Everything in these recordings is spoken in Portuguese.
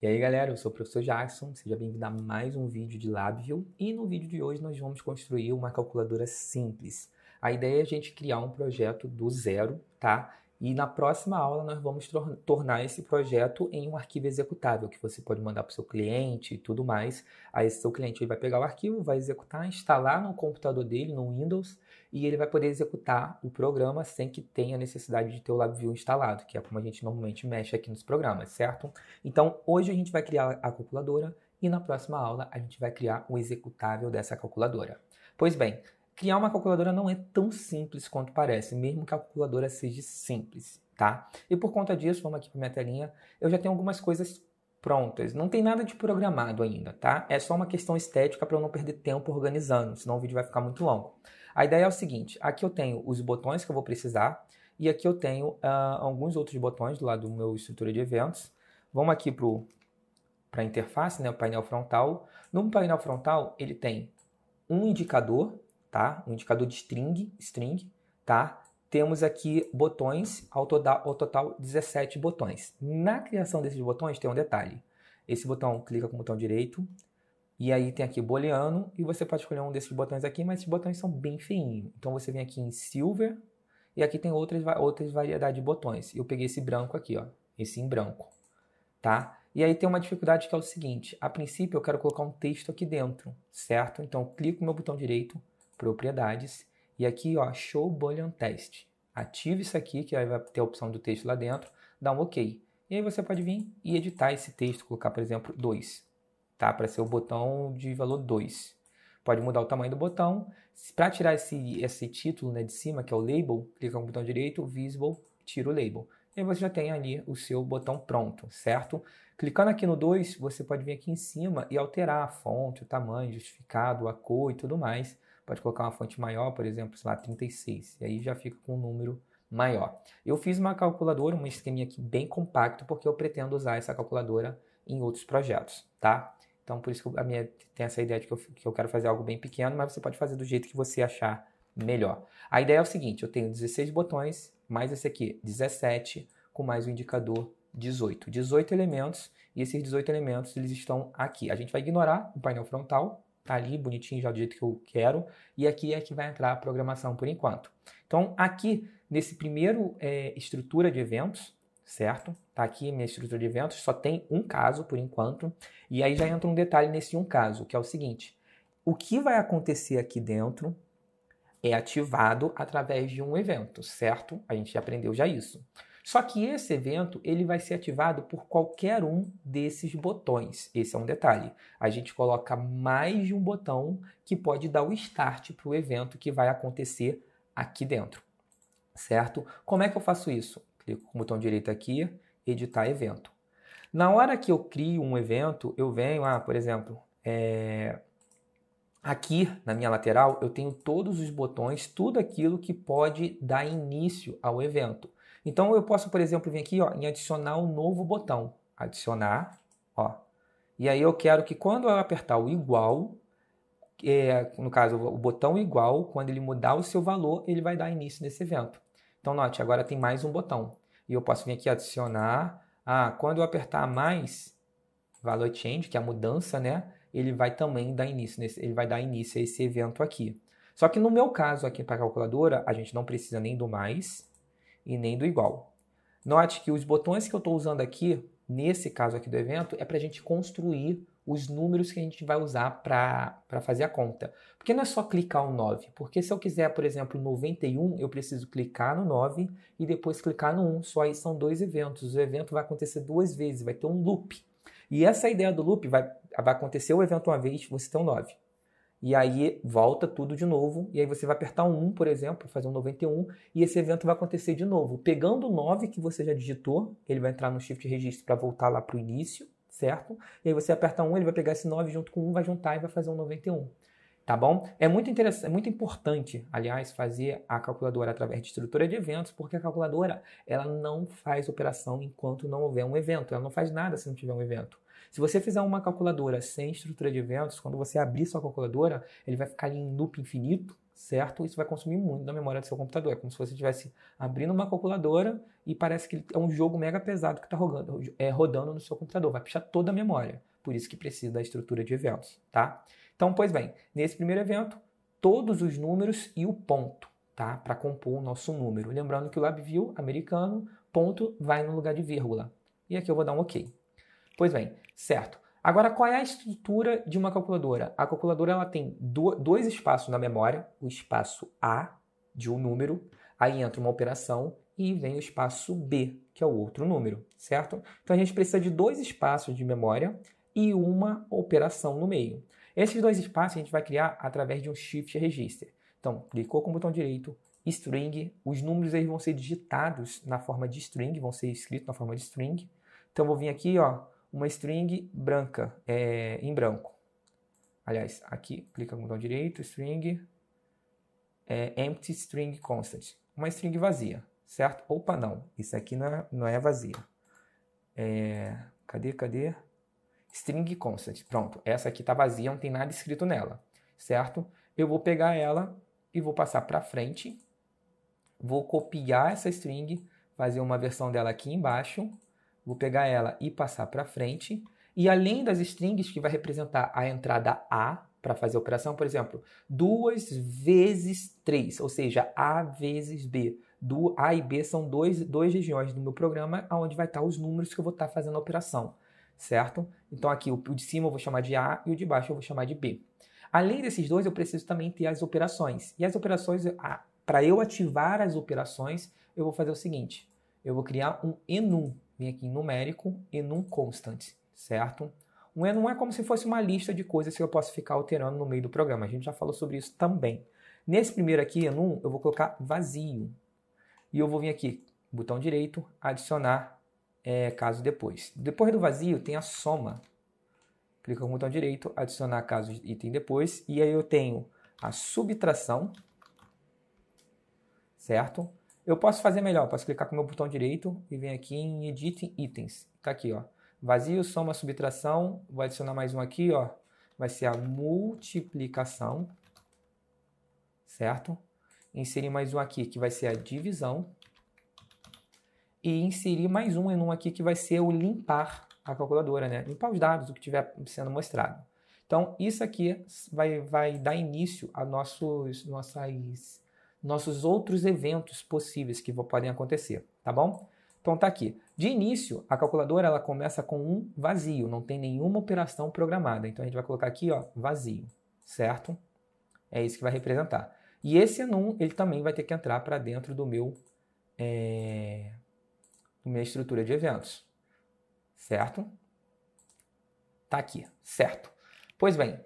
E aí galera, eu sou o professor Jackson, seja bem-vindo a mais um vídeo de LabVIEW e no vídeo de hoje nós vamos construir uma calculadora simples. A ideia é a gente criar um projeto do zero, tá? E na próxima aula nós vamos tornar esse projeto em um arquivo executável, que você pode mandar para o seu cliente e tudo mais. Aí esse seu cliente ele vai pegar o arquivo, vai executar, instalar no computador dele, no Windows, e ele vai poder executar o programa sem que tenha necessidade de ter o LabVIEW instalado, que é como a gente normalmente mexe aqui nos programas, certo? Então, hoje a gente vai criar a calculadora e na próxima aula a gente vai criar o executável dessa calculadora. Pois bem, criar uma calculadora não é tão simples quanto parece, mesmo que a calculadora seja simples, tá? E por conta disso, vamos aqui para minha telinha, eu já tenho algumas coisas prontas. Não tem nada de programado ainda, tá? É só uma questão estética para eu não perder tempo organizando, senão o vídeo vai ficar muito longo. A ideia é o seguinte, aqui eu tenho os botões que eu vou precisar e aqui eu tenho alguns outros botões do lado do meu estrutura de eventos. Vamos aqui para a interface, né, o painel frontal. No painel frontal, ele tem um indicador, tá? Um indicador de string, tá? Temos aqui botões, ao total 17 botões. Na criação desses botões tem um detalhe. Esse botão clica com o botão direito, e aí tem aqui booleano, e você pode escolher um desses botões aqui, mas esses botões são bem feinhos. Então você vem aqui em silver, e aqui tem outras variedades de botões. Eu peguei esse branco aqui, ó, esse em branco. Tá? E aí tem uma dificuldade que é o seguinte, a princípio eu quero colocar um texto aqui dentro, certo? Então eu clico no meu botão direito, propriedades, e aqui ó, show boolean test. Ative isso aqui, que aí vai ter a opção do texto lá dentro, dá um OK. E aí você pode vir e editar esse texto, colocar por exemplo 2, tá? Para ser o botão de valor 2. Pode mudar o tamanho do botão. Para tirar esse título, né, de cima, que é o label, clica no botão direito, visible, tira o label. E aí você já tem ali o seu botão pronto, certo? Clicando aqui no 2, você pode vir aqui em cima e alterar a fonte, o tamanho, justificado, a cor e tudo mais. Pode colocar uma fonte maior, por exemplo, sei lá, 36. E aí já fica com um número maior. Eu fiz uma calculadora, um esqueminha aqui bem compacto, porque eu pretendo usar essa calculadora em outros projetos, tá? Então, por isso que a minha tem essa ideia de que eu quero fazer algo bem pequeno, mas você pode fazer do jeito que você achar melhor. A ideia é o seguinte, eu tenho 16 botões, mais esse aqui, 17, com mais o indicador 18. 18 elementos, e esses 18 elementos, eles estão aqui. A gente vai ignorar o painel frontal, tá ali bonitinho já do jeito que eu quero, e aqui é que vai entrar a programação por enquanto. Então, aqui, nesse primeiro estrutura de eventos, certo? Tá aqui minha estrutura de eventos, só tem um caso por enquanto, e aí já entra um detalhe nesse um caso, que é o seguinte, o que vai acontecer aqui dentro é ativado através de um evento, certo? A gente aprendeu já isso. Só que esse evento ele vai ser ativado por qualquer um desses botões. Esse é um detalhe. A gente coloca mais de um botão que pode dar o start para o evento que vai acontecer aqui dentro, certo? Como é que eu faço isso? Clico com o botão direito aqui, editar evento. Na hora que eu crio um evento, eu venho, por exemplo, aqui na minha lateral eu tenho todos os botões, tudo aquilo que pode dar início ao evento. Então eu posso, por exemplo, vir aqui ó, em adicionar um novo botão. Adicionar, ó. E aí eu quero que quando eu apertar o igual, no caso o botão igual, quando ele mudar o seu valor, ele vai dar início nesse evento. Então note, agora tem mais um botão. E eu posso vir aqui adicionar, quando eu apertar mais, valor change, que é a mudança, né? Ele vai também dar início ele vai dar início a esse evento aqui. Só que no meu caso aqui para a calculadora, a gente não precisa nem do mais e nem do igual. Note que os botões que eu estou usando aqui, nesse caso aqui do evento, é para a gente construir os números que a gente vai usar para fazer a conta. Porque não é só clicar o 9, porque se eu quiser, por exemplo, 91, eu preciso clicar no 9 e depois clicar no 1, só aí são dois eventos. O evento vai acontecer duas vezes, vai ter um loop. E essa ideia do loop vai acontecer o evento uma vez, você tem um 9. E aí volta tudo de novo, e aí você vai apertar um 1, por exemplo, fazer um 91, e esse evento vai acontecer de novo. Pegando o 9 que você já digitou, ele vai entrar no Shift Registro para voltar lá para o início, certo? E aí você aperta 1, ele vai pegar esse 9 junto com 1, vai juntar e vai fazer um 91. Tá bom? É muito interessante, é muito importante, aliás, fazer a calculadora através de estrutura de eventos, porque a calculadora ela não faz operação enquanto não houver um evento. Ela não faz nada se não tiver um evento. Se você fizer uma calculadora sem estrutura de eventos, quando você abrir sua calculadora, ele vai ficar ali em loop infinito, certo? Isso vai consumir muito da memória do seu computador. É como se você estivesse abrindo uma calculadora e parece que é um jogo mega pesado que está rodando no seu computador. Vai puxar toda a memória. Por isso que precisa da estrutura de eventos, tá? Então, pois bem, nesse primeiro evento, todos os números e o ponto, tá? Para compor o nosso número. Lembrando que o LabVIEW americano, ponto vai no lugar de vírgula. E aqui eu vou dar um OK. Pois bem, certo. Agora, qual é a estrutura de uma calculadora? A calculadora ela tem dois espaços na memória, o espaço A, de um número, aí entra uma operação e vem o espaço B, que é o outro número, certo? Então, a gente precisa de dois espaços de memória e uma operação no meio. Esses dois espaços a gente vai criar através de um Shift Register. Então, clicou com o botão direito, string, os números eles vão ser digitados na forma de string, vão ser escritos na forma de string. Então, eu vou vir aqui, ó, uma string branca, em branco. Aliás, aqui, clica no botão direito, string, empty string constant. Uma string vazia, certo? Opa, não. Isso aqui não é vazia. Cadê? String constant. Pronto, essa aqui está vazia, não tem nada escrito nela, certo? Eu vou pegar ela e vou passar para frente. Vou copiar essa string, fazer uma versão dela aqui embaixo. Vou pegar ela e passar para frente. E além das strings que vai representar a entrada A para fazer a operação, por exemplo, 2 vezes 3, ou seja, A vezes B. A e B são duas regiões do meu programa onde vai estar os números que eu vou estar fazendo a operação, certo? Então aqui o de cima eu vou chamar de A e o de baixo eu vou chamar de B. Além desses dois, eu preciso também ter as operações. E as operações, para eu ativar as operações, eu vou fazer o seguinte. Eu vou criar um enum. Vem aqui em numérico, enum constant, certo? Um enum é como se fosse uma lista de coisas que eu posso ficar alterando no meio do programa. A gente já falou sobre isso também. Nesse primeiro aqui, enum, eu vou colocar vazio. E eu vou vir aqui, botão direito, adicionar caso depois. Depois do vazio tem a soma. Clica no botão direito, adicionar caso item depois. E aí eu tenho a subtração, certo? Eu posso fazer melhor, posso clicar com o meu botão direito e vir aqui em Edit Itens. Tá aqui, ó. Vazio, soma, subtração. Vou adicionar mais um aqui, ó. Vai ser a multiplicação, certo? Inserir mais um aqui, que vai ser a divisão. E inserir mais um em um aqui, que vai ser o limpar a calculadora, né? Limpar os dados, o que estiver sendo mostrado. Então, isso aqui vai dar início a nossos outros eventos possíveis que podem acontecer, tá bom? Então tá aqui. De início, a calculadora ela começa com um vazio, não tem nenhuma operação programada. Então a gente vai colocar aqui, ó, vazio, certo? É isso que vai representar. E esse enum, ele também vai ter que entrar para dentro do minha estrutura de eventos, certo? Tá aqui, certo? Pois bem,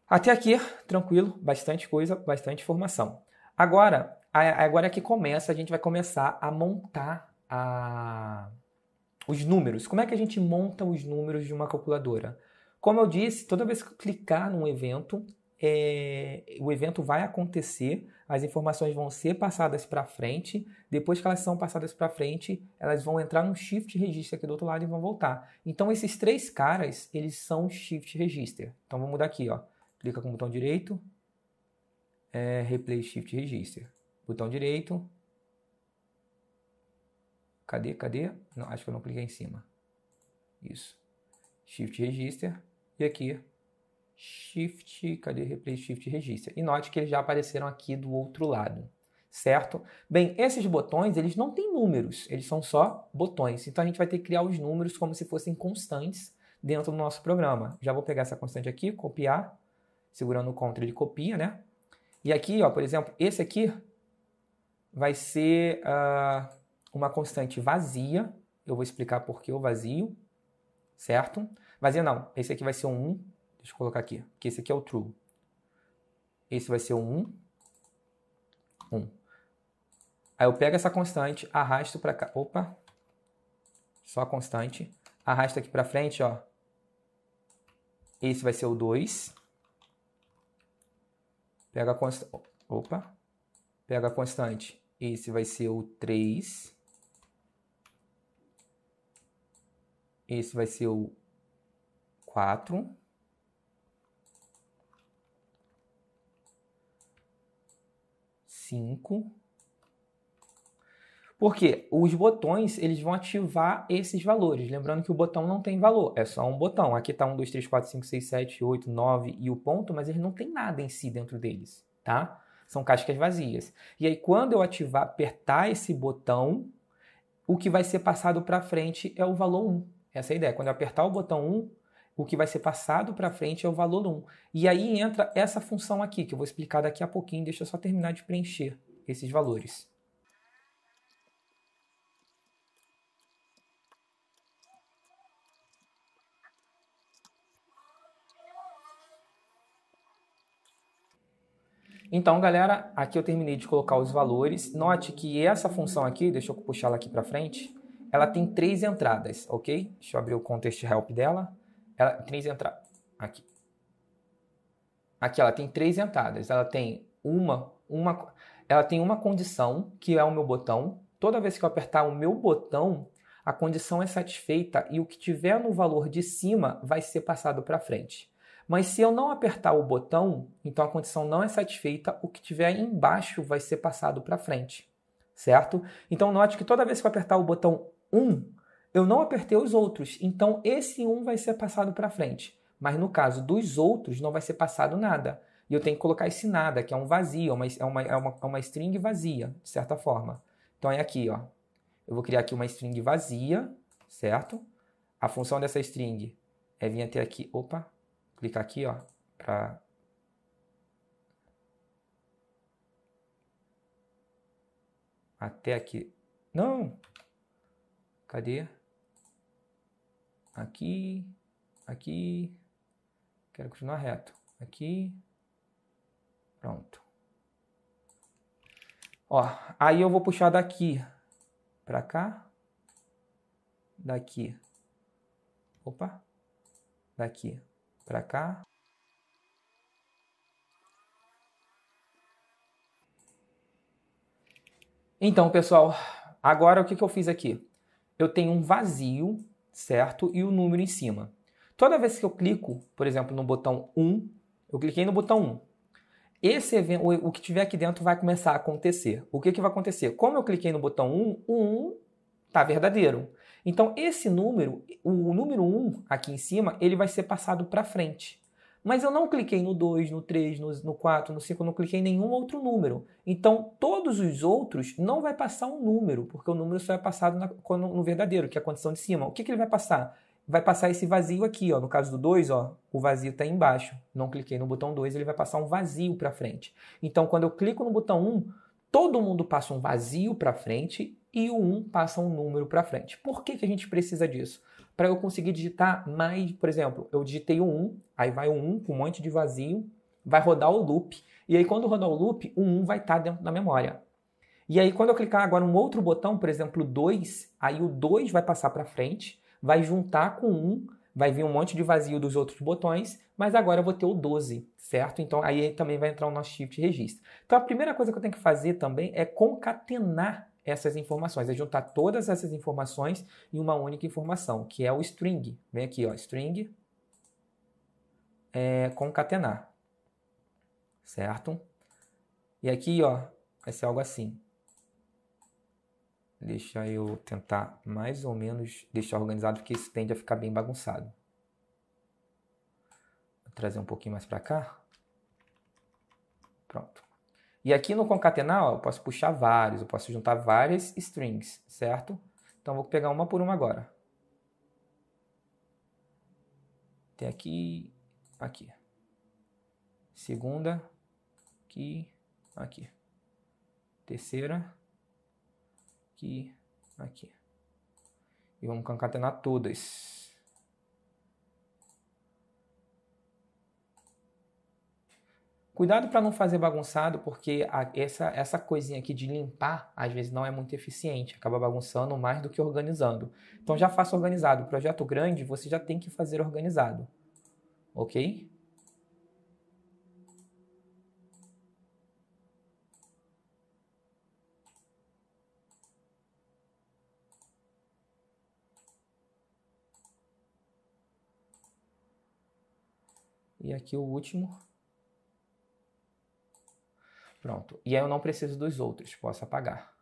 até aqui, tranquilo, bastante coisa, bastante informação. Agora que começa, a gente vai começar a montar os números. Como é que a gente monta os números de uma calculadora? Como eu disse, toda vez que eu clicar num evento, o evento vai acontecer, as informações vão ser passadas para frente, depois que elas são passadas para frente, elas vão entrar no Shift Register aqui do outro lado e vão voltar. Então esses três caras, eles são Shift Register. Então vamos mudar aqui, ó. Clica com o botão direito, Replay Shift Register. Botão direito. Cadê? Não, acho que eu não cliquei em cima. Isso. Shift Register. E aqui, Replay Shift Register. E note que eles já apareceram aqui do outro lado, certo? Bem, esses botões, eles não têm números, eles são só botões. Então a gente vai ter que criar os números como se fossem constantes dentro do nosso programa. Já vou pegar essa constante aqui, copiar, segurando o Ctrl ele copia, né? E aqui, ó, por exemplo, esse aqui vai ser uma constante vazia. Eu vou explicar por que o vazio, certo? Vazia não, esse aqui vai ser um 1. Deixa eu colocar aqui, que esse aqui é o true. Esse vai ser um 1. Aí eu pego essa constante, arrasto para cá. Opa! Só a constante. Arrasto aqui para frente, ó. Esse vai ser o 2. Pega a constante. Opa! Pega a constante. Esse vai ser o 3. Esse vai ser o 4. 5. Porque os botões, eles vão ativar esses valores. Lembrando que o botão não tem valor, é só um botão. Aqui está 1, 2, 3, 4, 5, 6, 7, 8, 9 e o ponto, mas eles não tem nada em si dentro deles, tá? São cascas vazias. E aí, quando eu apertar esse botão, o que vai ser passado para frente é o valor 1. Essa é a ideia. Quando eu apertar o botão 1, o que vai ser passado para frente é o valor 1. E aí entra essa função aqui, que eu vou explicar daqui a pouquinho. Deixa eu só terminar de preencher esses valores. Então, galera, aqui eu terminei de colocar os valores. Note que essa função aqui, deixa eu puxar ela aqui para frente, ela tem 3 entradas, ok? Deixa eu abrir o context help dela. Ela tem 3 entradas. Aqui ela tem 3 entradas. Ela tem uma condição, que é o meu botão. Toda vez que eu apertar o meu botão, a condição é satisfeita e o que tiver no valor de cima vai ser passado para frente. Mas se eu não apertar o botão, então a condição não é satisfeita, o que tiver embaixo vai ser passado para frente, certo? Então note que toda vez que eu apertar o botão 1, eu não apertei os outros, então esse 1 vai ser passado para frente. Mas no caso dos outros não vai ser passado nada. E eu tenho que colocar esse nada, que é um vazio, é uma string vazia, de certa forma. Então é aqui, ó. Eu vou criar aqui uma string vazia, certo? A função dessa string é vir até aqui, clicar aqui, ó, para até aqui. Não! Cadê? Aqui, aqui. Quero continuar reto. Aqui. Pronto. Ó, aí eu vou puxar daqui para cá. Daqui. Daqui para cá. Então, pessoal, agora o que eu fiz aqui? Eu tenho um vazio, certo? E o número em cima. Toda vez que eu clico, por exemplo, no botão 1, eu cliquei no botão 1. Esse evento, o que tiver aqui dentro vai começar a acontecer. O que vai acontecer? Como eu cliquei no botão 1, o 1 está verdadeiro. Então, esse número, o número 1 aqui em cima, ele vai ser passado para frente. Mas eu não cliquei no 2, no 3, no 4, no 5, eu não cliquei em nenhum outro número. Então, todos os outros não vai passar um número, porque o número só é passado no verdadeiro, que é a condição de cima. O que ele vai passar? Vai passar esse vazio aqui, ó. No caso do 2, ó, o vazio está embaixo. Não cliquei no botão 2, ele vai passar um vazio para frente. Então, quando eu clico no botão 1, todo mundo passa um vazio para frente e o 1 passa um número para frente. Por que a gente precisa disso? Para eu conseguir digitar mais, por exemplo, eu digitei o 1, aí vai o 1 com um monte de vazio, vai rodar o loop, e aí quando rodar o loop, o 1 vai estar dentro da memória. E aí quando eu clicar agora um outro botão, por exemplo, 2, aí o 2 vai passar para frente, vai juntar com 1, vai vir um monte de vazio dos outros botões, mas agora eu vou ter o 12, certo? Então aí também vai entrar o nosso shift registro. Então a primeira coisa que eu tenho que fazer também é concatenar essas informações, é juntar todas essas informações em uma única informação, que é o string. Vem aqui, ó, string, concatenar, certo? E aqui, ó, vai ser algo assim. Deixa eu tentar mais ou menos deixar organizado, porque isso tende a ficar bem bagunçado. Vou trazer um pouquinho mais para cá. Pronto. E aqui no concatenar, ó, eu posso puxar vários, eu posso juntar várias strings, certo? Então vou pegar uma por uma agora. Tem aqui, aqui. Segunda, aqui, aqui. Terceira, aqui, aqui. E vamos concatenar todas. Cuidado para não fazer bagunçado, porque essa coisinha aqui de limpar, às vezes não é muito eficiente, acaba bagunçando mais do que organizando. Então já faça organizado. Projeto grande, você já tem que fazer organizado. Ok? E aqui o último. Pronto. E aí eu não preciso dos outros, posso apagar.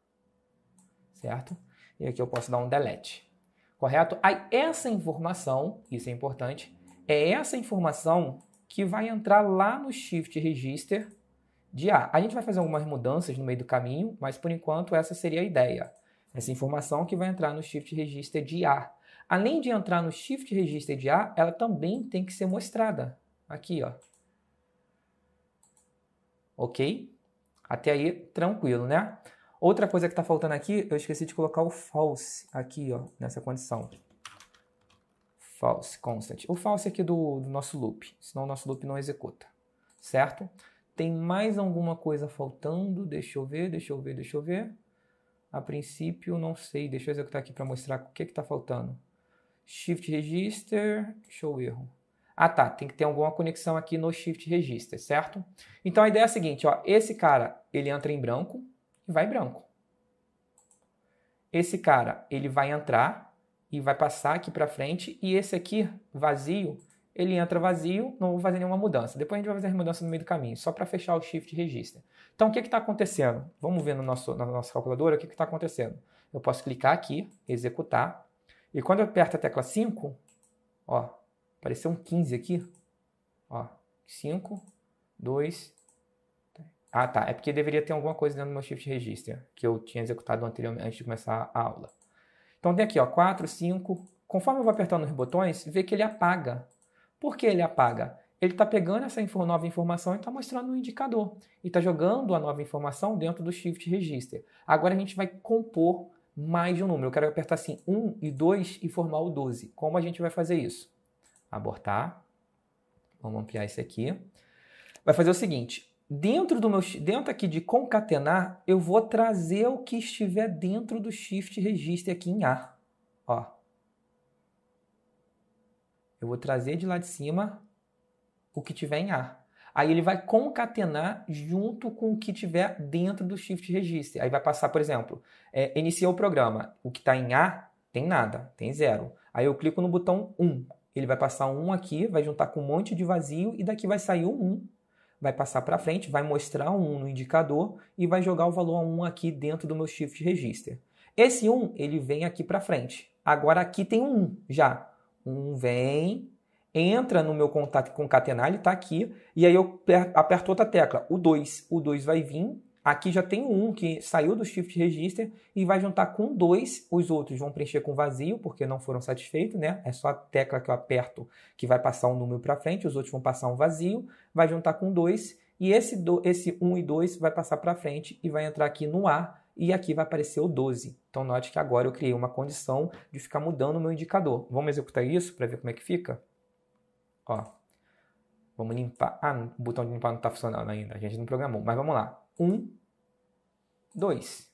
Certo? E aqui eu posso dar um delete. Correto? Aí essa informação, isso é importante, é essa informação que vai entrar lá no Shift Register de A. A gente vai fazer algumas mudanças no meio do caminho, mas por enquanto essa seria a ideia. Essa informação que vai entrar no Shift Register de A. Além de entrar no Shift Register de A, ela também tem que ser mostrada. Aqui, ó. Ok? Até aí, tranquilo, né? Outra coisa que está faltando aqui, eu esqueci de colocar o false aqui, ó, nessa condição. False constant. O false aqui do nosso loop, senão o nosso loop não executa, certo? Tem mais alguma coisa faltando? Deixa eu ver. A princípio, não sei. Deixa eu executar aqui para mostrar o que está faltando. Shift Register, show o erro. Ah, tá. Tem que ter alguma conexão aqui no Shift Register, certo? Então, a ideia é a seguinte, ó. Esse cara, ele entra em branco e vai branco. Esse cara, ele vai entrar e vai passar aqui para frente. E esse aqui, vazio, ele entra vazio, não vou fazer nenhuma mudança. Depois a gente vai fazer a mudança no meio do caminho, só para fechar o Shift Register. Então, o que está acontecendo? Vamos ver na nossa calculadora o que está acontecendo. Eu posso clicar aqui, executar. E quando eu aperto a tecla 5, ó, apareceu um 15 aqui. Ó, 5, 2... Ah, tá. É porque deveria ter alguma coisa dentro do meu Shift Register, que eu tinha executado anteriormente, antes de começar a aula. Então, tem aqui, ó, 4, 5. Conforme eu vou apertando os botões, vê que ele apaga. Por que ele apaga? Ele está pegando essa nova informação e está mostrando no indicador. E está jogando a nova informação dentro do Shift Register. Agora a gente vai compor mais de um número. Eu quero apertar assim 1 e 2 e formar o 12. Como a gente vai fazer isso? Abortar. Vamos ampliar esse aqui. Vai fazer o seguinte. Dentro aqui de concatenar, eu vou trazer o que estiver dentro do Shift Register aqui em A. Ó. Eu vou trazer de lá de cima o que tiver em A. Aí ele vai concatenar junto com o que tiver dentro do Shift Register. Aí vai passar, por exemplo, iniciar o programa. O que está em A tem nada, tem 0. Aí eu clico no botão 1. Ele vai passar um 1 aqui, vai juntar com um monte de vazio e daqui vai sair o 1. Vai passar para frente, vai mostrar um 1 no indicador e vai jogar o valor 1 aqui dentro do meu Shift Register. Esse 1, ele vem aqui para frente. Agora aqui tem um 1 já. 1 vem, entra no meu concatenar, ele está aqui, e aí eu aperto outra tecla, o 2. O 2 vai vir, aqui já tem o 1 que saiu do Shift Register e vai juntar com 2, os outros vão preencher com vazio, porque não foram satisfeitos, né? É só a tecla que eu aperto que vai passar um número para frente, os outros vão passar um vazio, vai juntar com 2, e esse 1 e 2 vai passar para frente e vai entrar aqui no A, e aqui vai aparecer o 12. Então, note que agora eu criei uma condição de ficar mudando o meu indicador. Vamos executar isso para ver como é que fica? Ó, vamos limpar. Ah, o botão de limpar não está funcionando ainda. A gente não programou, mas vamos lá. 1, 2,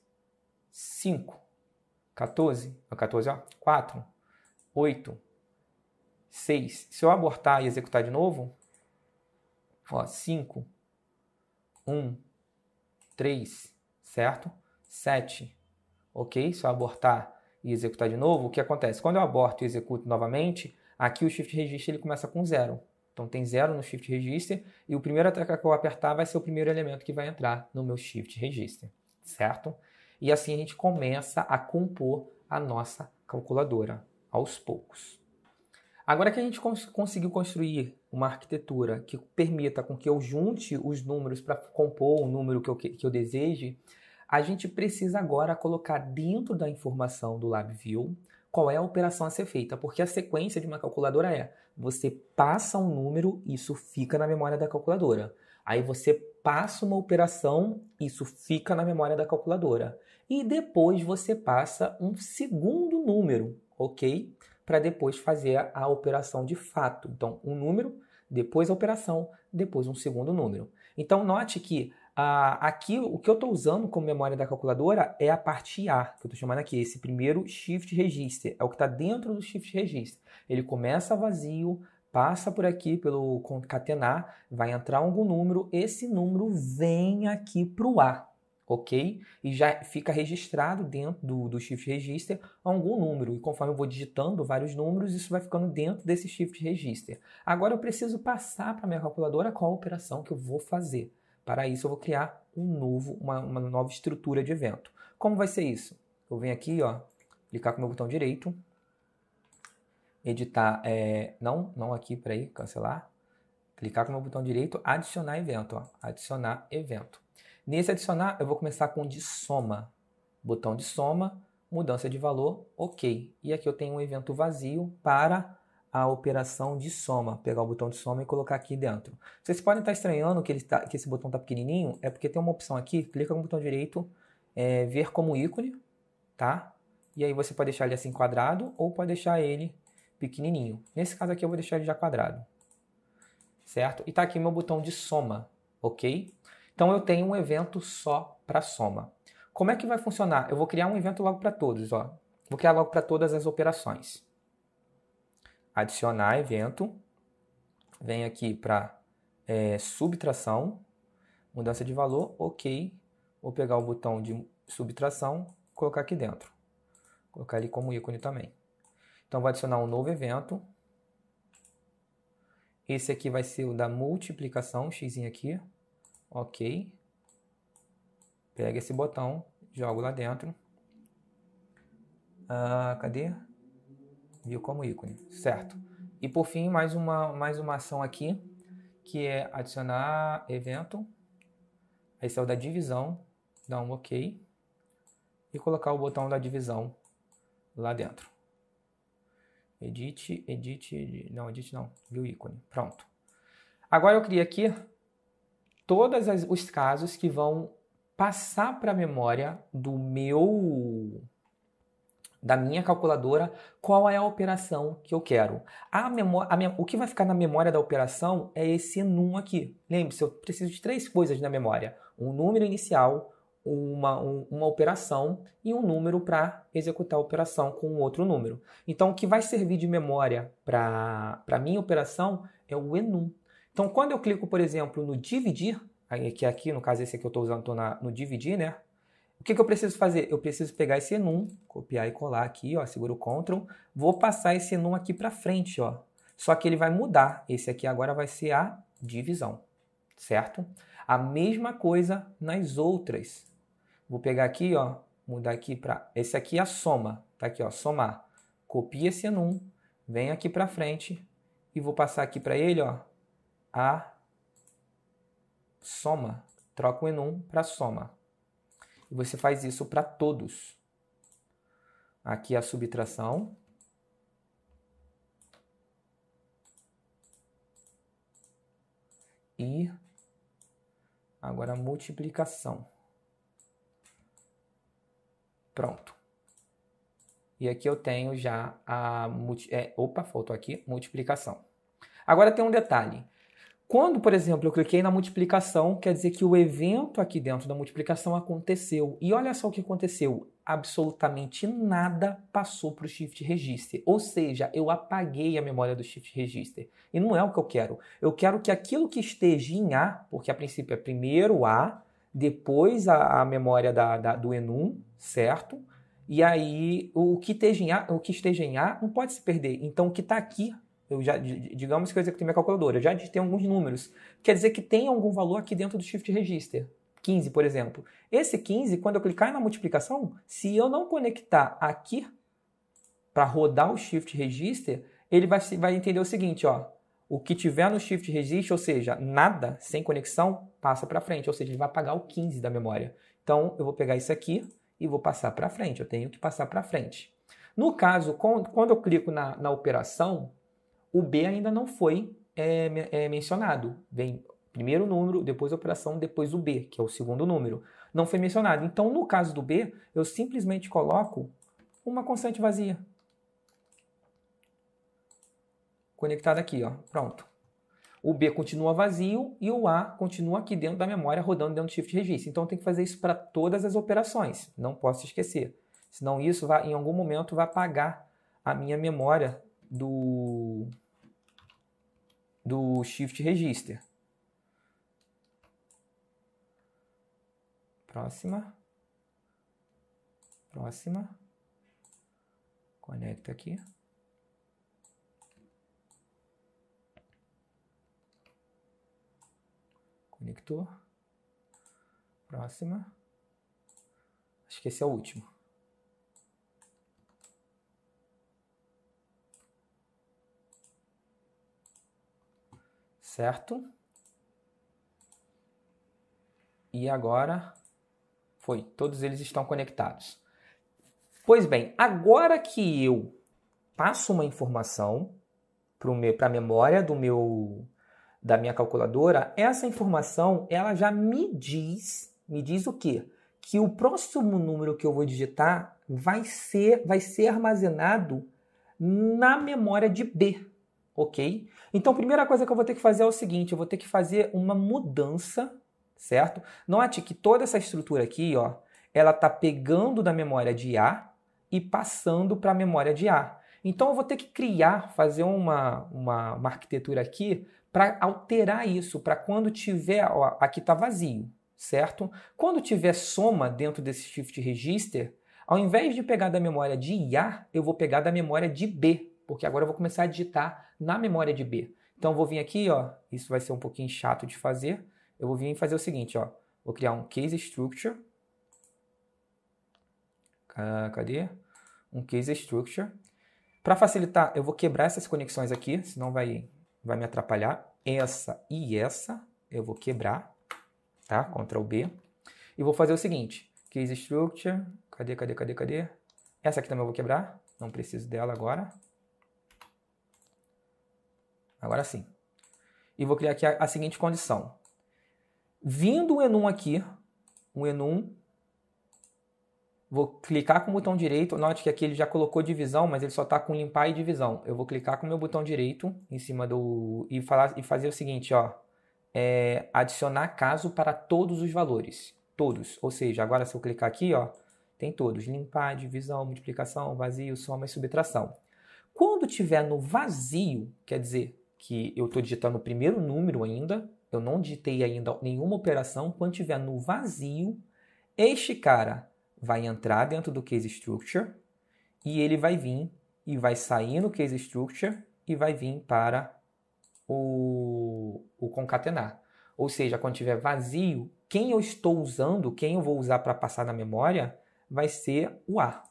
5, 14, 4, 8, 6. Se eu abortar e executar de novo, ó, 5, 1, 3, certo? 7, ok? Se eu abortar e executar de novo, o que acontece? Quando eu aborto e executo novamente, aqui o Shift Register ele começa com 0. Então tem 0 no Shift Register e o primeiro tecla que eu apertar vai ser o primeiro elemento que vai entrar no meu Shift Register, certo? E assim a gente começa a compor a nossa calculadora aos poucos. Agora que a gente conseguiu construir uma arquitetura que permita com que eu junte os números para compor o número que eu deseje, a gente precisa agora colocar dentro da informação do LabVIEW qual é a operação a ser feita, porque a sequência de uma calculadora é: você passa um número, isso fica na memória da calculadora. Aí você passa uma operação, isso fica na memória da calculadora. E depois você passa um segundo número, ok? Para depois fazer a operação de fato. Então, um número, depois a operação, depois um segundo número. Então, note que aqui o que eu estou usando como memória da calculadora é a parte A, que eu estou chamando aqui, esse primeiro Shift Register, é o que está dentro do Shift Register. Ele começa vazio, passa por aqui pelo concatenar, vai entrar algum número, esse número vem aqui para o A, ok? E já fica registrado dentro do Shift Register algum número, e conforme eu vou digitando vários números, isso vai ficando dentro desse Shift Register. Agora eu preciso passar para a minha calculadora qual a operação que eu vou fazer. Para isso, eu vou criar uma nova estrutura de evento. Como vai ser isso? Eu venho aqui, ó, clicar com o meu botão direito, editar, não aqui, peraí, cancelar, clicar com o meu botão direito, adicionar evento, ó, adicionar evento. Nesse adicionar, eu vou começar com de soma, botão de soma, mudança de valor, ok. E aqui eu tenho um evento vazio para a operação de soma, pegar o botão de soma e colocar aqui dentro. Vocês podem estar estranhando que esse botão está pequenininho, é porque tem uma opção aqui, clica com o botão direito, ver como ícone, tá? E aí você pode deixar ele assim quadrado ou pode deixar ele pequenininho. Nesse caso aqui eu vou deixar ele já quadrado, certo? E tá aqui meu botão de soma, ok? Então eu tenho um evento só para soma. Como é que vai funcionar? Eu vou criar um evento logo para todos, ó. Vou criar logo para todas as operações. Adicionar evento. Vem aqui para subtração, mudança de valor, ok. Vou pegar o botão de subtração, colocar aqui dentro. Colocar ele como ícone também. Então vou adicionar um novo evento. Esse aqui vai ser o da multiplicação, x aqui. Ok. Pega esse botão, jogo lá dentro. Cadê? Viu como ícone, certo? E por fim, mais uma ação aqui, que é adicionar evento. Esse é o da divisão, dá um ok. E colocar o botão da divisão lá dentro. Edit, não, viu ícone, pronto. Agora eu criei aqui todos os casos que vão passar para a memória da minha calculadora qual é a operação que eu quero. O que vai ficar na memória da operação é esse num aqui. Lembre-se, eu preciso de 3 coisas na memória. Um número inicial, uma operação e um número para executar a operação com um outro número. Então, o que vai servir de memória para a minha operação é o enum. Então, quando eu clico, por exemplo, no dividir, que aqui, no caso esse aqui eu estou usando, estou no dividir, né? O que eu preciso fazer? Eu preciso pegar esse enum, copiar e colar aqui, ó, seguro o Ctrl, vou passar esse enum aqui para frente, ó. Só que ele vai mudar. Esse aqui agora vai ser a divisão, certo? A mesma coisa nas outras. Vou pegar aqui, ó, mudar aqui para... Esse aqui é a soma, tá aqui, ó, somar. Copia esse enum, vem aqui para frente e vou passar aqui para ele, ó, a soma. Troca o enum para soma. E você faz isso para todos. Aqui a subtração. E agora a multiplicação. Pronto. E aqui eu tenho já a... faltou aqui, multiplicação. Agora tem um detalhe. Quando, por exemplo, eu cliquei na multiplicação, quer dizer que o evento aqui dentro da multiplicação aconteceu. E olha só o que aconteceu. Absolutamente nada passou para o Shift Register. Ou seja, eu apaguei a memória do Shift Register. E não é o que eu quero. Eu quero que aquilo que esteja em A, porque a princípio é primeiro A, depois a memória do enum, certo? E aí o que esteja em A não pode se perder. Então o que está aqui, digamos que eu executei minha calculadora, eu já digitei alguns números. Quer dizer que tem algum valor aqui dentro do Shift Register. 15, por exemplo. Esse 15, quando eu clicar na multiplicação, se eu não conectar aqui para rodar o Shift Register, ele vai entender o seguinte, ó. O que tiver no Shift Register, ou seja, nada, sem conexão, passa para frente. Ou seja, ele vai apagar o 15 da memória. Então, eu vou pegar isso aqui e vou passar para frente. Eu tenho que passar para frente. No caso, quando eu clico na operação, o B ainda não foi mencionado. Vem primeiro o número, depois a operação, depois o B, que é o segundo número. Não foi mencionado. Então, no caso do B, eu simplesmente coloco uma constante vazia. Conectada aqui, ó. Pronto. O B continua vazio e o A continua aqui dentro da memória, rodando dentro do Shift Register. Então, eu tenho que fazer isso para todas as operações. Não posso esquecer. Senão, isso em algum momento vai apagar a minha memória do Shift Register. Próxima. Conecta aqui. Conector. Próxima. Acho que esse é o último. Certo? E agora foi. Todos eles estão conectados. Pois bem, agora que eu passo uma informação para a memória da minha calculadora, essa informação ela já me diz o quê? Que o próximo número que eu vou digitar vai ser armazenado na memória de B, ok? Então, a primeira coisa que eu vou ter que fazer é o seguinte, eu vou ter que fazer uma mudança, certo? Note que toda essa estrutura aqui, ó, ela está pegando da memória de A e passando para a memória de A. Então, eu vou ter que fazer uma arquitetura aqui para alterar isso, para quando tiver, ó, aqui está vazio, certo? Quando tiver soma dentro desse shift register, ao invés de pegar da memória de A, eu vou pegar da memória de B, porque agora eu vou começar a digitar na memória de B. Então, eu vou vir aqui, ó, isso vai ser um pouquinho chato de fazer, eu vou vir e fazer o seguinte, ó, vou criar um case structure. Cadê? Um case structure. Para facilitar, eu vou quebrar essas conexões aqui, senão vai me atrapalhar. Essa e essa eu vou quebrar, tá? Ctrl B. E vou fazer o seguinte, case structure, cadê? Essa aqui também eu vou quebrar, não preciso dela agora. Agora sim. E vou criar aqui a seguinte condição. Vindo o enum aqui, o enum, vou clicar com o botão direito, note que aqui ele já colocou divisão, mas ele só está com limpar e divisão. Eu vou clicar com o meu botão direito em cima e fazer o seguinte, ó, adicionar caso para todos os valores, todos. Ou seja, agora se eu clicar aqui, ó, tem todos, limpar, divisão, multiplicação, vazio, soma e subtração. Quando tiver no vazio, quer dizer que eu estou digitando o primeiro número ainda, eu não digitei ainda nenhuma operação, quando tiver no vazio, este cara vai entrar dentro do case structure e ele vai vir e vai sair no case structure e vai vir para o concatenar. Ou seja, quando tiver vazio, quem eu estou usando, quem eu vou usar para passar na memória, vai ser o A,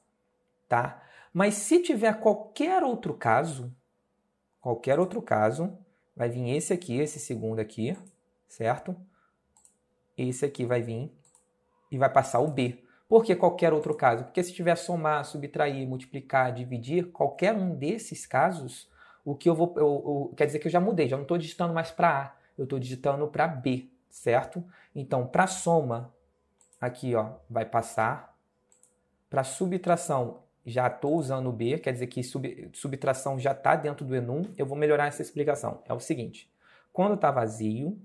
tá? Mas se tiver qualquer outro caso, vai vir esse aqui, esse segundo aqui, certo? Esse aqui vai vir e vai passar o B. Por que qualquer outro caso? Porque se tiver somar, subtrair, multiplicar, dividir, qualquer um desses casos, o que quer dizer que eu já mudei, já não estou digitando mais para A, eu estou digitando para B, certo? Então, para soma, aqui ó, vai passar. Para subtração, já estou usando o B, quer dizer que subtração já está dentro do enum. Eu vou melhorar essa explicação. É o seguinte, quando está vazio,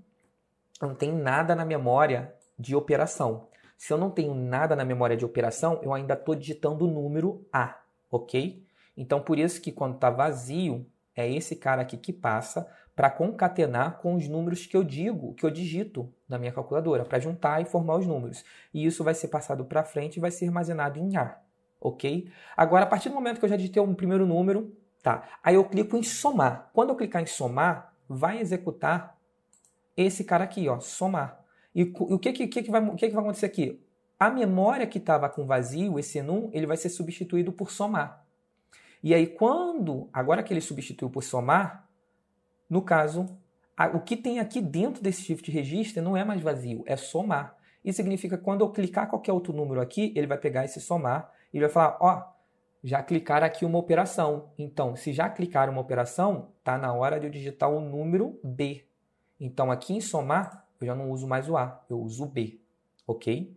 não tem nada na memória de operação. Se eu não tenho nada na memória de operação, eu ainda estou digitando o número A, ok? Então, por isso que quando está vazio, é esse cara aqui que passa para concatenar com os números que eu digito na minha calculadora, para juntar e formar os números. E isso vai ser passado para frente e vai ser armazenado em A, ok? Agora, a partir do momento que eu já digitei um primeiro número, tá? Aí eu clico em somar. Quando eu clicar em somar, vai executar esse cara aqui, ó, somar. E o que vai acontecer aqui? A memória que estava com vazio, esse enum, ele vai ser substituído por somar. E aí, agora que ele substituiu por somar, no caso, o que tem aqui dentro desse shift register não é mais vazio, é somar. Isso significa que quando eu clicar qualquer outro número aqui, ele vai pegar esse somar e vai falar, ó, já clicaram aqui uma operação. Então, se já clicaram uma operação, está na hora de eu digitar o número B. Então, aqui em somar, eu já não uso mais o A, eu uso o B, ok?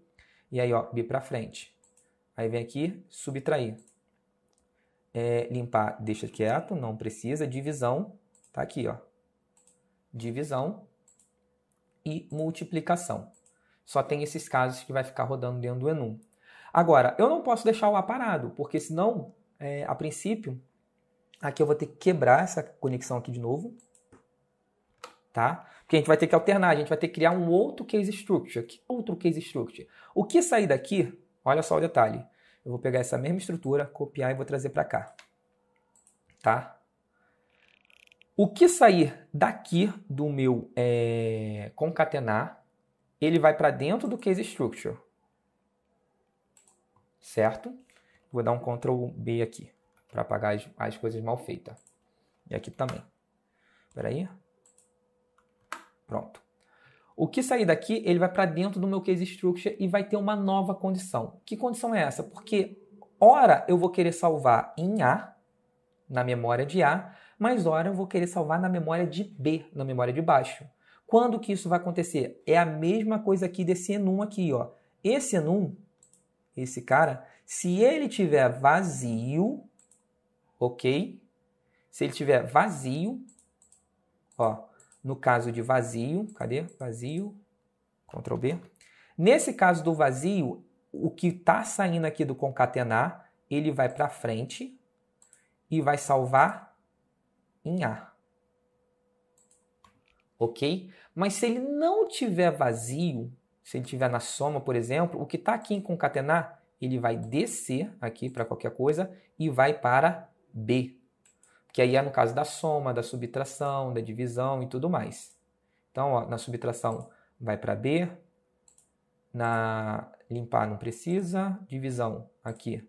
E aí, ó, B para frente. Aí vem aqui, subtrair. Limpar, deixa quieto, não precisa. Divisão, tá aqui, ó. Divisão e multiplicação. Só tem esses casos que vai ficar rodando dentro do enum. Agora, eu não posso deixar o A parado, porque senão, a princípio, aqui eu vou ter que quebrar essa conexão aqui de novo. Tá? Porque a gente vai ter que alternar, a gente vai ter que criar um outro case structure. Que outro case structure? O que sair daqui, olha só o detalhe. Eu vou pegar essa mesma estrutura, copiar e vou trazer para cá. Tá? O que sair daqui do meu concatenar, ele vai para dentro do case structure. Certo? Vou dar um Ctrl B aqui, para apagar as coisas mal feitas. E aqui também. Espera aí. Pronto. O que sair daqui, ele vai para dentro do meu case structure e vai ter uma nova condição. Que condição é essa? Porque, ora, eu vou querer salvar em A, na memória de A, mas ora eu vou querer salvar na memória de B, na memória de baixo. Quando que isso vai acontecer? É a mesma coisa aqui desse enum aqui, ó. Esse enum, esse cara, se ele tiver vazio, ok? Se ele tiver vazio, ó, no caso de vazio, cadê? Vazio, Ctrl B. Nesse caso do vazio, o que está saindo aqui do concatenar, ele vai para frente e vai salvar em A. Ok? Mas se ele não tiver vazio, se ele tiver na soma, por exemplo, o que está aqui em concatenar, ele vai descer aqui para qualquer coisa e vai para B. Que aí é no caso da soma, da subtração, da divisão e tudo mais. Então, ó, na subtração vai para B, na limpar não precisa, divisão aqui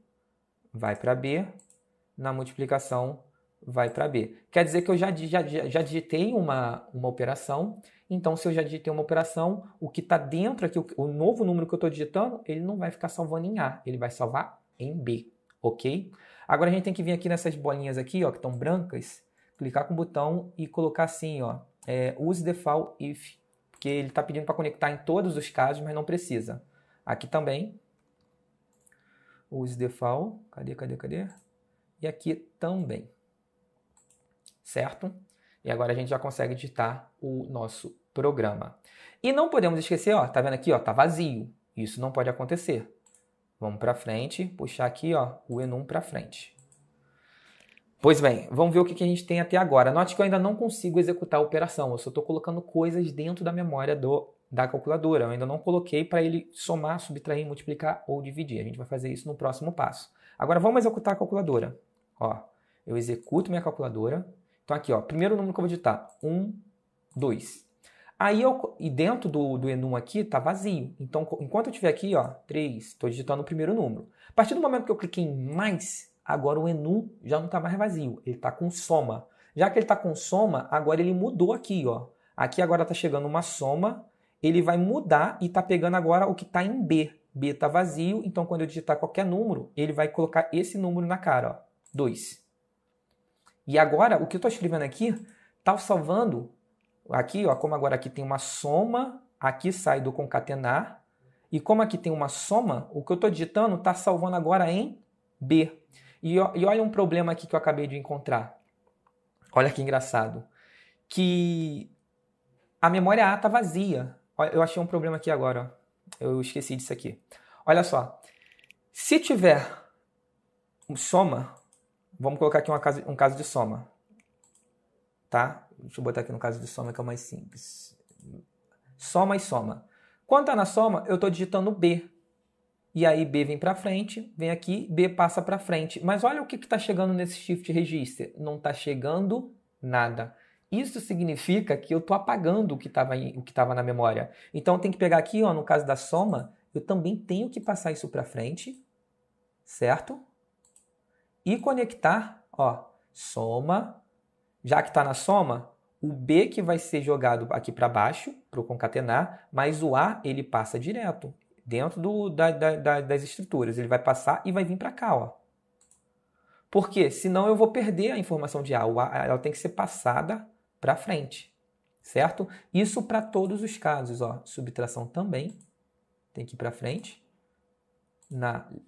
vai para B, na multiplicação vai para B. Quer dizer que eu já digitei uma operação, então se eu já digitei uma operação, o que está dentro aqui, o novo número que eu estou digitando, ele não vai ficar salvando em A, ele vai salvar em B, ok? Agora a gente tem que vir aqui nessas bolinhas aqui, ó, que estão brancas, clicar com o botão e colocar assim, ó, use default if, porque ele está pedindo para conectar em todos os casos, mas não precisa. Aqui também, use default, cadê? E aqui também, certo? E agora a gente já consegue digitar o nosso programa. E não podemos esquecer, ó, tá vendo aqui, ó, tá vazio. Isso não pode acontecer. Vamos para frente, puxar aqui, ó, o enum para frente. Pois bem, vamos ver o que a gente tem até agora. Note que eu ainda não consigo executar a operação, eu só estou colocando coisas dentro da memória da calculadora. Eu ainda não coloquei para ele somar, subtrair, multiplicar ou dividir. A gente vai fazer isso no próximo passo. Agora vamos executar a calculadora. Ó, eu executo minha calculadora. Então aqui, ó, primeiro número que eu vou digitar, 1, 2. Aí e dentro do enum aqui está vazio. Então, enquanto eu estiver aqui, ó, 3, estou digitando o primeiro número. A partir do momento que eu cliquei em mais, agora o enum já não está mais vazio. Ele está com soma. Já que ele está com soma, agora ele mudou aqui, ó. Aqui agora está chegando uma soma. Ele vai mudar e está pegando agora o que está em B. B está vazio, então quando eu digitar qualquer número, ele vai colocar esse número na cara, ó, 2. E agora, o que eu estou escrevendo aqui, está salvando. Aqui, ó, como agora aqui tem uma soma, aqui sai do concatenar, e como aqui tem uma soma, o que eu estou digitando está salvando agora em B. E olha um problema aqui que eu acabei de encontrar. Olha que engraçado. Que a memória A está vazia. Eu achei um problema aqui agora. Ó. Eu esqueci disso aqui. Olha só. Se tiver soma, vamos colocar aqui um caso de soma. Tá? Deixa eu botar aqui no caso de soma que é o mais simples. Soma e soma. Quando está na soma, eu estou digitando B. E aí B vem para frente, vem aqui, B passa para frente. Mas olha o que está chegando nesse Shift Register. Não está chegando nada. Isso significa que eu estou apagando o que estava na memória. Então tem que pegar aqui, ó, no caso da soma, eu também tenho que passar isso para frente, certo? E conectar, ó, soma. Já que está na soma, o B que vai ser jogado aqui para baixo, para o concatenar, mas o A ele passa direto, dentro das estruturas. Ele vai passar e vai vir para cá. Ó. Por quê? Senão eu vou perder a informação de A. O A ela tem que ser passada para frente, certo? Isso para todos os casos. Ó. Subtração também tem que ir para frente.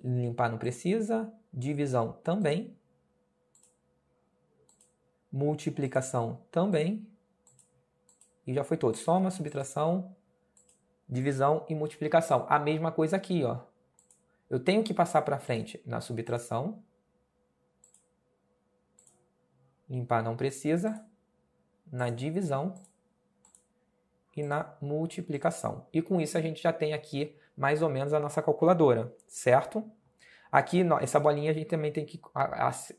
Limpar não precisa. Divisão também. Multiplicação também. E já foi todo. Soma, subtração, divisão e multiplicação. A mesma coisa aqui, ó. Eu tenho que passar para frente na subtração. Limpar não precisa. Na divisão e na multiplicação. E com isso a gente já tem aqui mais ou menos a nossa calculadora, certo? Aqui, essa bolinha a gente também tem que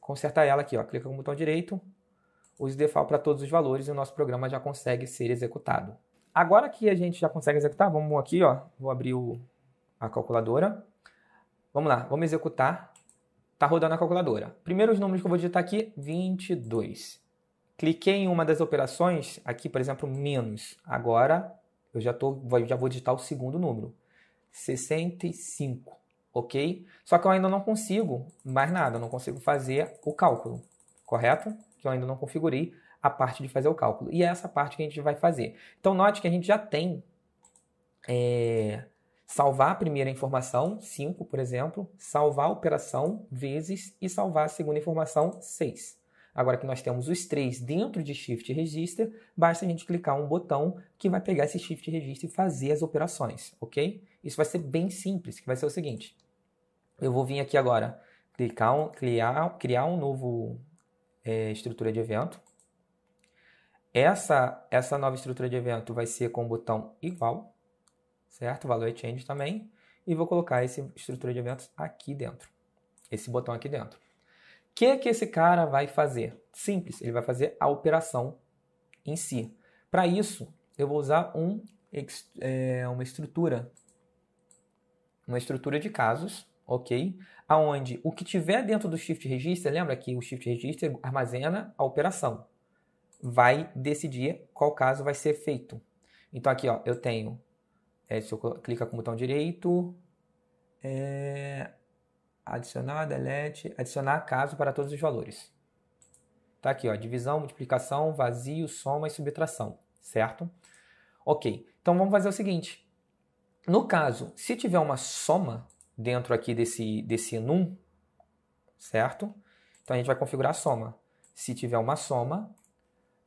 consertar ela aqui, ó. Clica com o botão direito. Use default para todos os valores e o nosso programa já consegue ser executado. agora que a gente já consegue executar, vamos aqui, ó, vou abrir a calculadora. Vamos lá, vamos executar. Tá rodando a calculadora. Primeiros números que eu vou digitar aqui, 22. Cliquei em uma das operações, aqui, por exemplo, menos. Agora, eu já vou digitar o segundo número. 65, ok? Só que eu ainda não consigo mais nada, eu não consigo fazer o cálculo, correto? Que eu ainda não configurei a parte de fazer o cálculo. E é essa parte que a gente vai fazer. Então, note que a gente já tem salvar a primeira informação, 5, por exemplo, salvar a operação, vezes, e salvar a segunda informação, 6. Agora que nós temos os 3 dentro de Shift Register, basta a gente clicar um botão que vai pegar esse Shift Register e fazer as operações, ok? Isso vai ser bem simples, que vai ser o seguinte. Eu vou vir aqui agora, criar um novo estrutura de evento. Essa nova estrutura de evento vai ser com o botão igual, certo? Value change também. E vou colocar essa estrutura de eventos aqui dentro. Esse botão aqui dentro. O que esse cara vai fazer? Simples, ele vai fazer a operação em si. Para isso, eu vou usar uma estrutura de casos, ok? Aonde o que tiver dentro do Shift Register, lembra que o Shift Register armazena a operação. Vai decidir qual caso vai ser feito. Então aqui, ó, eu tenho, se eu clicar com o botão direito, adicionar, delete, adicionar caso para todos os valores. Tá aqui, ó, divisão, multiplicação, vazio, soma e subtração, certo? Ok, então vamos fazer o seguinte. No caso, se tiver uma soma dentro aqui desse enum, certo? Então a gente vai configurar a soma. Se tiver uma soma,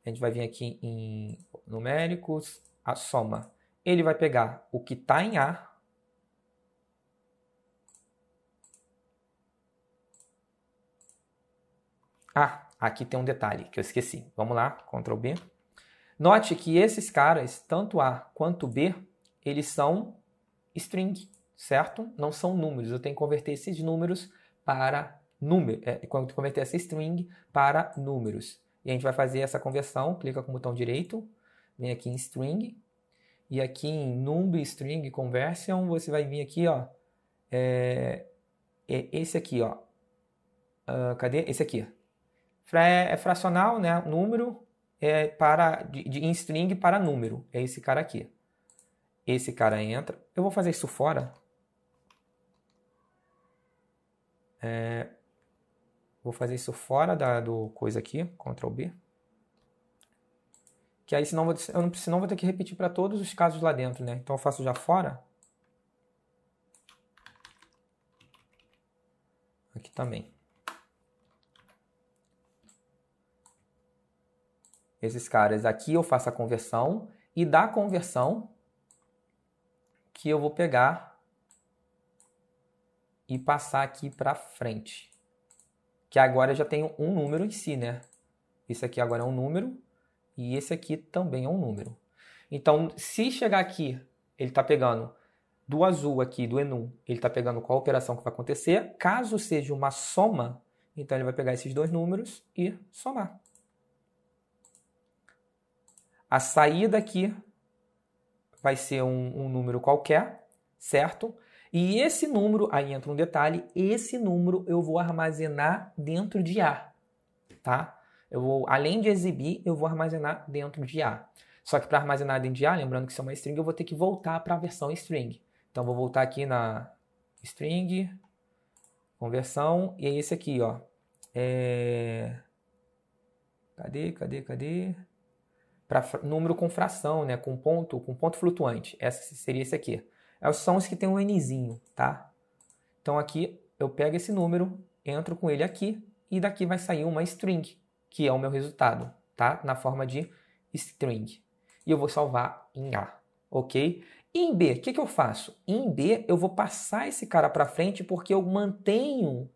a gente vai vir aqui em numéricos, a soma. Ele vai pegar o que está em A, aqui tem um detalhe que eu esqueci. Vamos lá, Ctrl B. Note que esses caras, tanto A quanto B, eles são string, certo? Não são números. Eu tenho que converter esses números para converter essa string para números. E a gente vai fazer essa conversão. Clica com o botão direito, vem aqui em string, e aqui em numb string conversion, você vai vir aqui, ó, esse aqui, ó. Cadê? Esse aqui. É fracional, né? Número em string para número. É esse cara aqui. Esse cara entra. Eu vou fazer isso fora. Vou fazer isso fora do coisa aqui. Ctrl B. Que aí senão vou ter que repetir para todos os casos lá dentro, né? Então eu faço já fora. Aqui também. Esses caras aqui eu faço a conversão, e da conversão que eu vou pegar e passar aqui para frente. Que agora eu já tenho um número em si, né? Esse aqui agora é um número e esse aqui também é um número. Então, se chegar aqui, ele está pegando do azul aqui, do enum, ele está pegando qual operação que vai acontecer. Caso seja uma soma, então ele vai pegar esses dois números e somar. A saída aqui vai ser um número qualquer, certo? E esse número, aí entra um detalhe, esse número eu vou armazenar dentro de A, tá? Além de exibir, eu vou armazenar dentro de A. Só que para armazenar dentro de A, lembrando que isso é uma string, eu vou ter que voltar para a versão string. Então, vou voltar aqui na string, conversão, e é esse aqui, ó. Cadê? Para número com fração, né? Com ponto flutuante. Seria esse aqui. São os que tem um nzinho, tá? Então aqui eu pego esse número, entro com ele aqui e daqui vai sair uma string, que é o meu resultado, tá? Na forma de string. E eu vou salvar em A, ok? E em B, o que eu faço? Em B eu vou passar esse cara para frente porque eu mantenho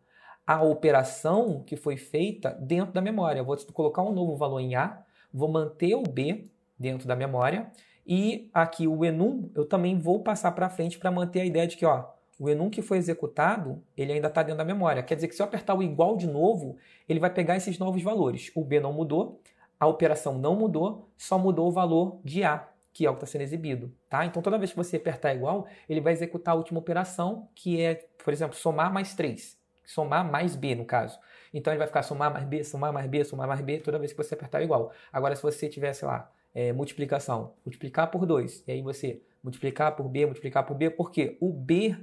a operação que foi feita dentro da memória. Eu vou colocar um novo valor em A, vou manter o B dentro da memória e aqui o enum eu também vou passar para frente para manter a ideia de que, ó, o enum que foi executado, ele ainda está dentro da memória. Quer dizer que se eu apertar o igual de novo, ele vai pegar esses novos valores. O B não mudou, a operação não mudou, só mudou o valor de A. que é o que está sendo exibido, tá? Então, toda vez que você apertar igual, ele vai executar a última operação, que é, por exemplo, somar mais 3. Somar mais B, no caso. Então, ele vai ficar somar mais B, somar mais B, somar mais B, toda vez que você apertar igual. Agora, se você tiver, sei lá, multiplicação, multiplicar por 2, e aí você multiplicar por B, porque o B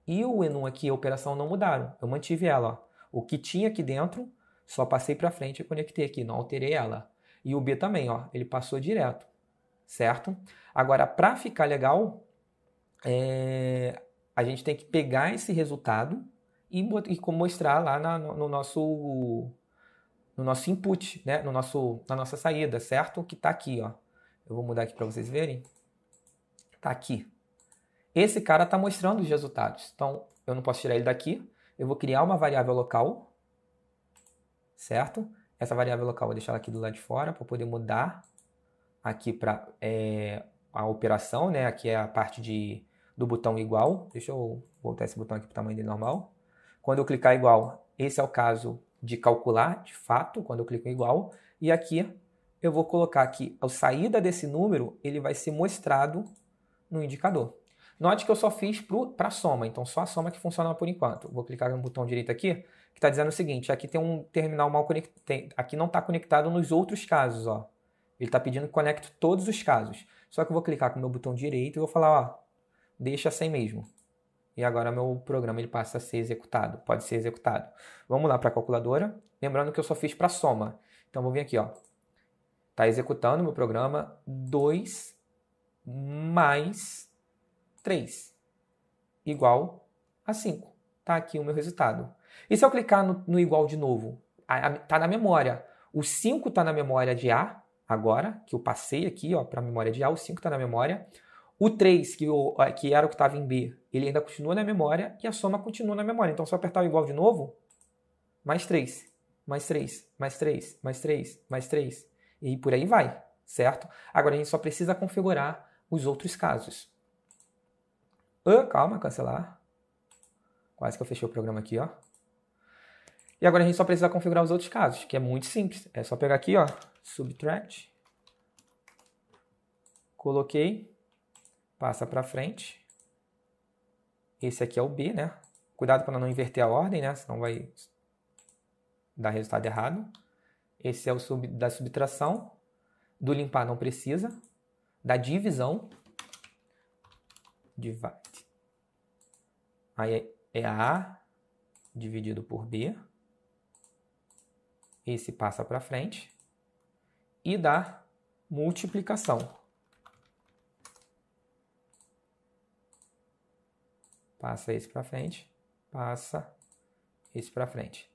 e o E1 aqui, a operação não mudaram. Eu mantive ela, ó. O que tinha aqui dentro, só passei para frente e conectei aqui, não alterei ela. E o B também, ó, ele passou direto, certo? Agora, para ficar legal, a gente tem que pegar esse resultado e mostrar lá no nosso input, né? Na nossa saída, certo? Que está aqui, ó. Eu vou mudar aqui para vocês verem. Está aqui. Esse cara está mostrando os resultados. Então, eu não posso tirar ele daqui. Eu vou criar uma variável local, certo? Essa variável local, eu vou deixar ela aqui do lado de fora para poder mudar aqui para a operação, né? Aqui é a parte do botão igual. Deixa eu voltar esse botão aqui para o tamanho dele normal. Quando eu clicar igual, esse é o caso de calcular, de fato, quando eu clico em igual. E aqui eu vou colocar aqui a saída desse número, ele vai ser mostrado no indicador. Note que eu só fiz para soma, então só a soma que funciona por enquanto. Vou clicar no botão direito aqui, que está dizendo o seguinte, aqui tem um terminal mal conectado, aqui não está conectado nos outros casos, ó. Ele está pedindo que conecte todos os casos. Só que eu vou clicar com o meu botão direito e vou falar, ó, deixa sem mesmo. E agora meu programa ele passa a ser executado, pode ser executado. Vamos lá para a calculadora, lembrando que eu só fiz para soma. Então vou vir aqui, ó. Está executando o meu programa 2 mais 3 igual a 5. Está aqui o meu resultado. E se eu clicar no igual de novo? Está na memória. O 5 está na memória de A, agora, que eu passei aqui para a memória de A, o 5 está na memória. O 3, que era o que estava em B, ele ainda continua na memória e a soma continua na memória. Então, se eu apertar o igual de novo, mais 3, mais 3, mais 3, mais 3, mais 3. E por aí vai, certo? Agora, a gente só precisa configurar os outros casos. Calma, cancelar. Quase que eu fechei o programa aqui, ó. E agora a gente só precisa configurar os outros casos, que é muito simples. É só pegar aqui, ó, subtract. Coloquei. Passa para frente. Esse aqui é o B, né? Cuidado para não inverter a ordem, né? Senão vai dar resultado errado. Esse é o da subtração. Do limpar não precisa. Da divisão. Divide. Aí é A dividido por B. Esse passa para frente. E da multiplicação. Passa esse para frente. Passa esse para frente.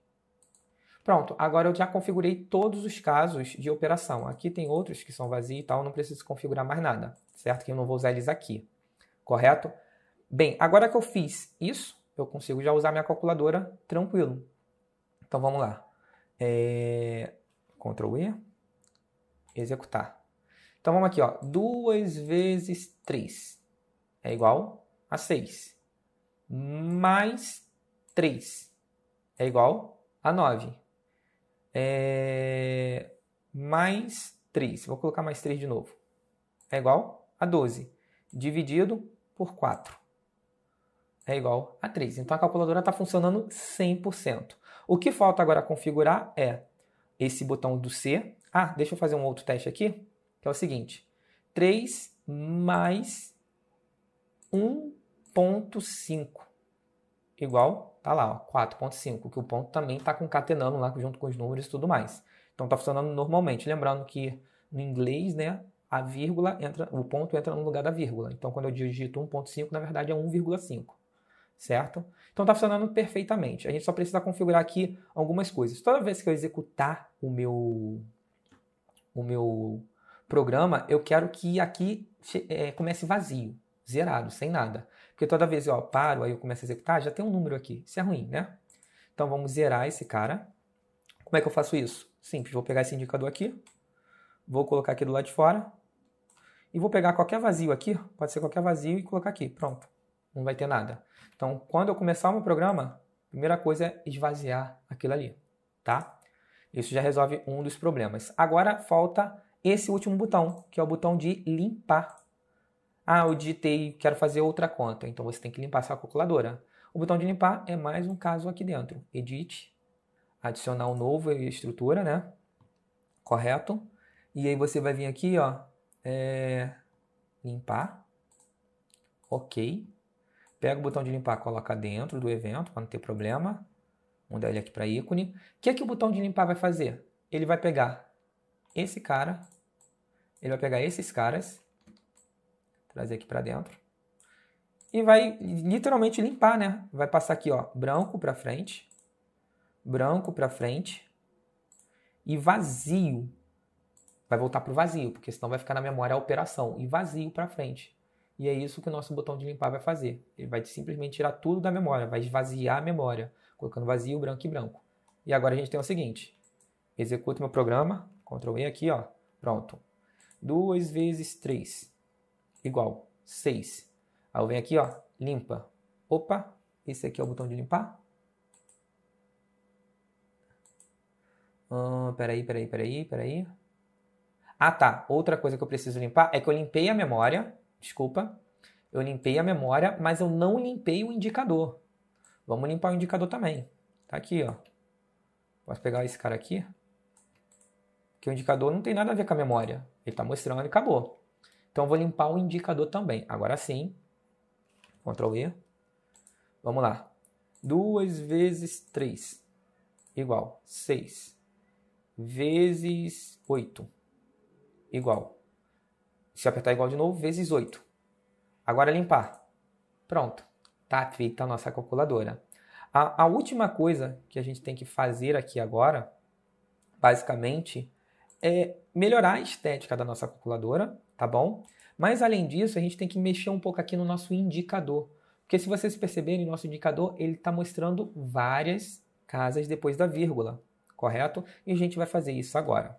Pronto, agora eu já configurei todos os casos de operação. Aqui tem outros que são vazios e tal, não preciso configurar mais nada, certo? Que eu não vou usar eles aqui, correto? Bem, agora que eu fiz isso, eu consigo já usar minha calculadora tranquilo. Então vamos lá. Ctrl E, executar. Então vamos aqui, ó. 2 vezes 3 é igual a 6. Mais 3 é igual a 9. Mais 3, vou colocar mais 3 de novo, é igual a 12, dividido por 4, é igual a 3. Então a calculadora está funcionando 100%. O que falta agora configurar é esse botão do C. Deixa eu fazer um outro teste aqui, que é o seguinte, 3 mais 1.5 igual, tá lá, 4.5, que o ponto também está concatenando lá junto com os números e tudo mais. Então está funcionando normalmente. Lembrando que no inglês, né, a vírgula entra, o ponto entra no lugar da vírgula. Então quando eu digito 1.5, na verdade é 1,5, certo? Então está funcionando perfeitamente. A gente só precisa configurar aqui algumas coisas. Toda vez que eu executar o meu programa, eu quero que aqui comece vazio, zerado, sem nada. Porque toda vez eu paro, aí eu começo a executar, já tem um número aqui. Isso é ruim, né? Então vamos zerar esse cara. Como é que eu faço isso? Simples, vou pegar esse indicador aqui, vou colocar aqui do lado de fora e vou pegar qualquer vazio aqui, pode ser qualquer vazio, e colocar aqui. Pronto, não vai ter nada. Então, quando eu começar o meu programa, a primeira coisa é esvaziar aquilo ali, tá? Isso já resolve um dos problemas. Agora falta esse último botão, que é o botão de limpar. Ah, eu digitei, quero fazer outra conta, então você tem que limpar sua calculadora. O botão de limpar é mais um caso aqui dentro. Edit, adicionar um novo estrutura, né? Correto? E aí você vai vir aqui, ó, limpar. Ok. Pega o botão de limpar, coloca dentro do evento, para não ter problema. Mudar ele aqui para ícone. O que é que o botão de limpar vai fazer? Ele vai pegar esse cara, ele vai pegar esses caras, trazer aqui para dentro, e vai literalmente limpar, né? Vai passar aqui, ó, branco para frente e vazio. Vai voltar para o vazio, porque senão vai ficar na memória a operação, e vazio para frente. E é isso que o nosso botão de limpar vai fazer. Ele vai simplesmente tirar tudo da memória, vai esvaziar a memória, colocando vazio, branco e branco. E agora a gente tem o seguinte, executo meu programa, Ctrl E aqui, ó, pronto. 2 vezes 3 igual 6. Aí eu venho aqui, ó, limpa. Opa, esse aqui é o botão de limpar. Peraí. Ah, tá. Outra coisa que eu preciso limpar é que eu limpei a memória. Desculpa. Eu limpei a memória, mas eu não limpei o indicador. Vamos limpar o indicador também. Tá aqui, ó. Posso pegar esse cara aqui. Porque o indicador não tem nada a ver com a memória. Ele está mostrando e acabou. Então eu vou limpar o indicador também. Agora sim. Ctrl E. Vamos lá. 2 vezes 3 igual 6. Vezes 8 igual. Se eu apertar igual de novo, vezes 8. Agora limpar. Pronto. Está feita a nossa calculadora. A última coisa que a gente tem que fazer aqui agora, basicamente, é melhorar a estética da nossa calculadora, tá bom? Mas além disso, a gente tem que mexer um pouco aqui no nosso indicador. Porque se vocês perceberem, nosso indicador ele está mostrando várias casas depois da vírgula, correto? E a gente vai fazer isso agora.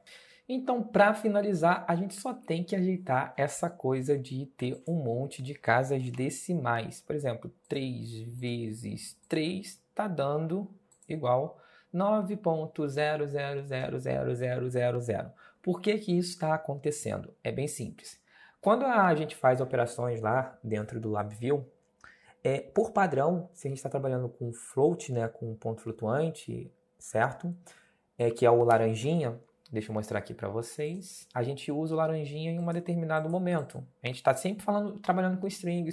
Então, para finalizar, a gente só tem que ajeitar essa coisa de ter um monte de casas decimais. Por exemplo, 3 vezes 3 está dando igual 9.000000. Por que que isso está acontecendo? É bem simples. Quando a gente faz operações lá dentro do LabVIEW, por padrão, se a gente está trabalhando com float, né, com ponto flutuante, certo? Que é o laranjinha. Deixa eu mostrar aqui para vocês. A gente usa o laranjinha em um determinado momento. A gente está sempre trabalhando com string.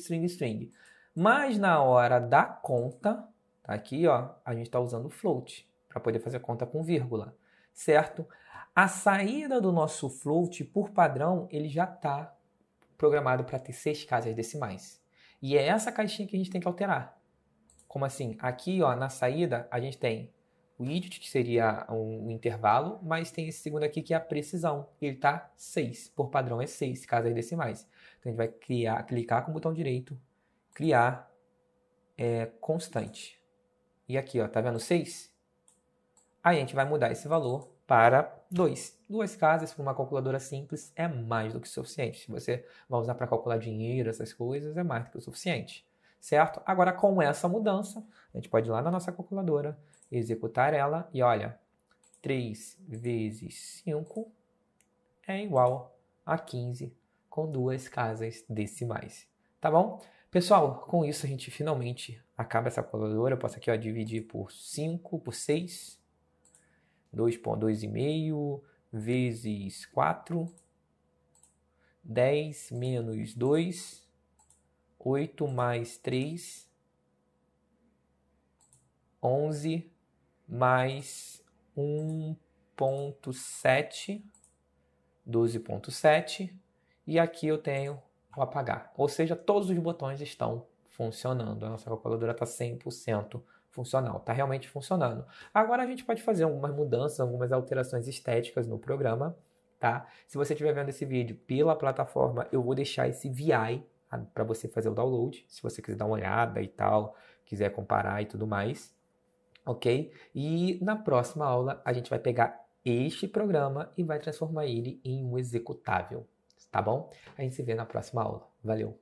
Mas na hora da conta, tá aqui, ó, a gente está usando o float para poder fazer conta com vírgula, certo? A saída do nosso float, por padrão, ele já está programado para ter 6 casas decimais. E é essa caixinha que a gente tem que alterar. Como assim? Aqui, ó, na saída, a gente tem o idiot, que seria um intervalo, mas tem esse segundo aqui que é a precisão. Ele está 6. Por padrão é 6 casas decimais. Então a gente vai clicar com o botão direito, criar constante. E aqui, ó, tá vendo 6? Aí a gente vai mudar esse valor para 2. 2 casas para uma calculadora simples é mais do que suficiente. Se você vai usar para calcular dinheiro, essas coisas, é mais do que o suficiente. Certo? Agora, com essa mudança, a gente pode ir lá na nossa calculadora, executar ela e olha, 3 vezes 5 é igual a 15 com 2 casas decimais. Tá bom? Pessoal, com isso a gente finalmente acaba essa calculadora. Eu posso aqui, ó, dividir por 5, por 6, 2,5 vezes 4, 10 menos 2, 8 mais 3, 11 mais 1,7, 12,7, e aqui eu tenho o apagar. Ou seja, todos os botões estão funcionando. A nossa calculadora está 100% funcional, está realmente funcionando. Agora a gente pode fazer algumas mudanças, algumas alterações estéticas no programa, tá? Se você estiver vendo esse vídeo pela plataforma, eu vou deixar esse VI para você fazer o download, se você quiser dar uma olhada e tal, quiser comparar e tudo mais. Ok? E na próxima aula a gente vai pegar este programa e vai transformar ele em um executável, tá bom? A gente se vê na próxima aula. Valeu!